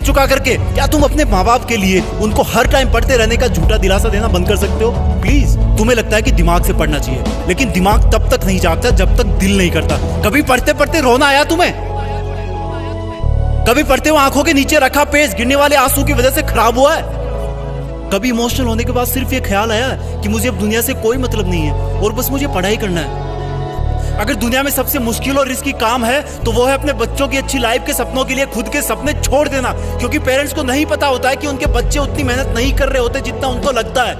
चुका करके क्या तुम अपने माँ बाप के लिए उनको हर टाइम पढ़ते रहने का झूठा दिलासा देना बंद कर सकते हो? प्लीज। तुम्हें लगता है कि दिमाग से पढ़ना चाहिए, लेकिन दिमाग तब तक नहीं जागता जब तक दिल नहीं करता। कभी पढ़ते पढ़ते रोना आया तुम्हें? कभी पढ़ते हुए आंखों के नीचे रखा पेज गिरने वाले आंसू की वजह से खराब हुआ है? कभी इमोशनल होने के बाद सिर्फ ये ख्याल आया कि मुझे अब दुनिया से कोई मतलब नहीं है और बस मुझे पढ़ाई करना है? अगर दुनिया में सबसे मुश्किल और रिस्की काम है तो वो है अपने बच्चों की अच्छी लाइफ के सपनों के लिए खुद के सपने छोड़ देना, क्योंकि पेरेंट्स को नहीं पता होता है कि उनके बच्चे उतनी मेहनत नहीं कर रहे होते जितना उनको लगता है।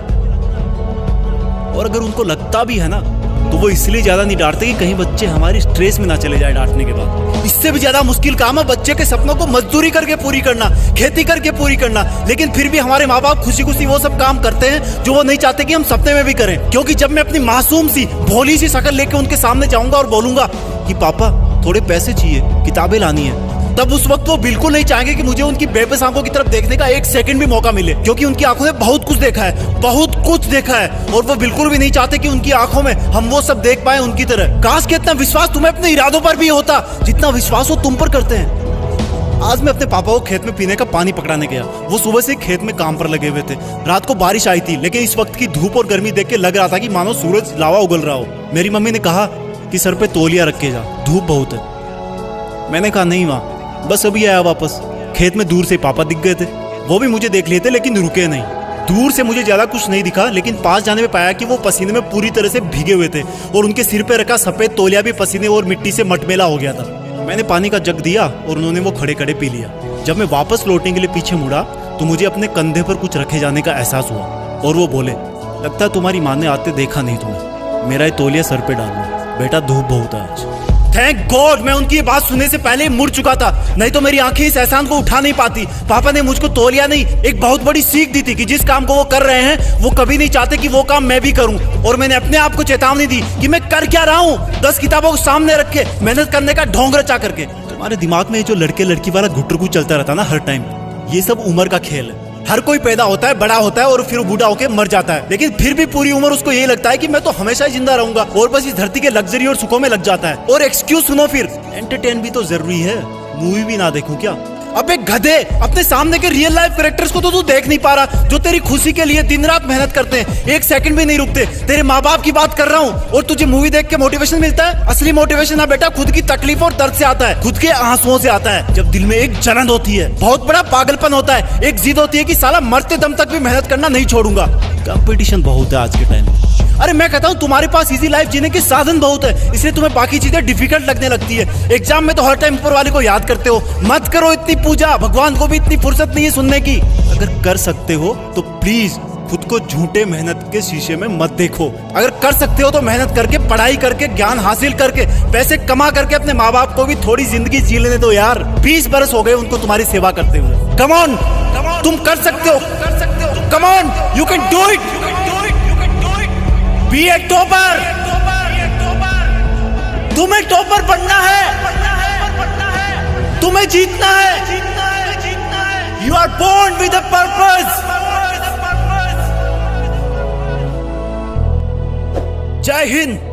और अगर उनको लगता भी है ना तो वो इसलिए ज्यादा नहीं डांटते कि कहीं बच्चे हमारी स्ट्रेस में ना चले जाए डांटने के बाद। इससे भी ज्यादा मुश्किल काम है बच्चे के सपनों को मजदूरी करके पूरी करना, खेती करके पूरी करना। लेकिन फिर भी हमारे माँ बाप खुशी खुशी वो सब काम करते हैं जो वो नहीं चाहते कि हम सपने में भी करें। क्योंकि जब मैं अपनी मासूम सी भोली सी शक्ल लेके उनके सामने जाऊंगा और बोलूंगा कि पापा थोड़े पैसे चाहिए, किताबें लानी है, तब उस वक्त वो बिल्कुल नहीं चाहेंगे कि मुझे उनकी बेबस आंखों की तरफ देखने का एक सेकंड भी मौका मिले, क्योंकि उनकी आंखों में बहुत कुछ देखा है, बहुत कुछ देखा है। और वो बिल्कुल भी नहीं चाहते कि उनकी आंखों में हम वो सब देख पाए उनकी तरह। काश कि इतना विश्वास तुम्हें अपने इरादों पर भी होता जितना विश्वास वो तुम पर करते हैं। आज मैं अपने पापा को खेत में पीने का पानी पकड़ाने गया। वो सुबह से खेत में काम पर लगे हुए थे। रात को बारिश आई थी, लेकिन इस वक्त की धूप और गर्मी देख के लग रहा था कि मानो सूरज लावा उगल रहा हो। मेरी मम्मी ने कहा कि सर पे तौलिया रख के जा, धूप बहुत है। मैंने कहा नहीं माँ, बस अभी आया वापस। खेत में दूर से पापा दिख गए थे। वो भी मुझे देख लिए थे लेकिन रुके नहीं। दूर से मुझे ज्यादा कुछ नहीं दिखा, लेकिन पास जाने में पाया कि वो पसीने में पूरी तरह से भीगे हुए थे और उनके सिर पे रखा सफेद तौलिया भी पसीने और मिट्टी से मटमेला हो गया था। मैंने पानी का जग दिया और उन्होंने वो खड़े खड़े पी लिया। जब मैं वापस लौटने के लिए पीछे मुड़ा तो मुझे अपने कंधे पर कुछ रखे जाने का एहसास हुआ और वो बोले, लगता है तुम्हारी माँ ने आते देखा नहीं तुम्हें, मेरा ये तौलिया सर पे डाल लो, बेटा धूप बहुत है आज। थैंक गॉड मैं उनकी बात सुनने से पहले ही मुड़ चुका था, नहीं तो मेरी आंखें इस एहसान को उठा नहीं पाती। पापा ने मुझको तौलिया नहीं, एक बहुत बड़ी सीख दी थी कि जिस काम को वो कर रहे हैं वो कभी नहीं चाहते कि वो काम मैं भी करूं। और मैंने अपने आप को चेतावनी दी कि मैं कर क्या रहा हूं, 10 किताबों को सामने रख के मेहनत करने का ढोंग रचा करके। तुम्हारे दिमाग में जो लड़के लड़की वाला घुटरगु चलता रहता ना हर टाइम, ये सब उम्र का खेल है। हर कोई पैदा होता है, बड़ा होता है और फिर बूढ़ा होकर मर जाता है, लेकिन फिर भी पूरी उम्र उसको यही लगता है कि मैं तो हमेशा ही जिंदा रहूंगा और बस इस धरती के लग्जरी और सुखों में लग जाता है। और एक्सक्यूज सुनो, फिर एंटरटेन भी तो जरूरी है, मूवी भी ना देखूं क्या? अबे गधे, अपने सामने के रियल लाइफ कैरेक्टर्स को तो तू देख नहीं पा रहा जो तेरी खुशी के लिए दिन रात मेहनत करते हैं, एक सेकंड भी नहीं रुकते। तेरे माँ बाप की बात कर रहा हूँ और तुझे मूवी देख के मोटिवेशन मिलता है? असली मोटिवेशन ना बेटा खुद की तकलीफ और दर्द से आता है, खुद के आंसुओं से आता है। जब दिल में एक जलन होती है, बहुत बड़ा पागलपन होता है, एक जिद होती है कि साला मरते दम तक भी मेहनत करना नहीं छोड़ूंगा। कंपटीशन बहुत है आज के टाइम में। अरे मैं कहता हूँ तुम्हारे पास इजी लाइफ जीने के साधन बहुत है, इसलिए तुम्हें बाकी चीजें डिफिकल्ट लगने लगती है। एग्जाम में तो हर टाइम ऊपर वाले को याद करते हो। मत करो इतनी पूजा, भगवान को भी इतनी फुर्सत नहीं है सुनने की। अगर कर सकते हो तो प्लीज खुद को झूठे मेहनत के शीशे में मत देखो। अगर कर सकते हो तो मेहनत करके, पढ़ाई करके, ज्ञान हासिल करके, पैसे कमा करके अपने माँ बाप को भी थोड़ी जिंदगी जी लेने दो यार। 20 बरस हो गए उनको तुम्हारी सेवा करते हुए। कम ऑन, तुम कर सकते हो, come on, you can do it. Be a topper, तुम्हें टॉपर बनना है, तुम्हें जीतना है। You are born with a purpose. जय हिंद।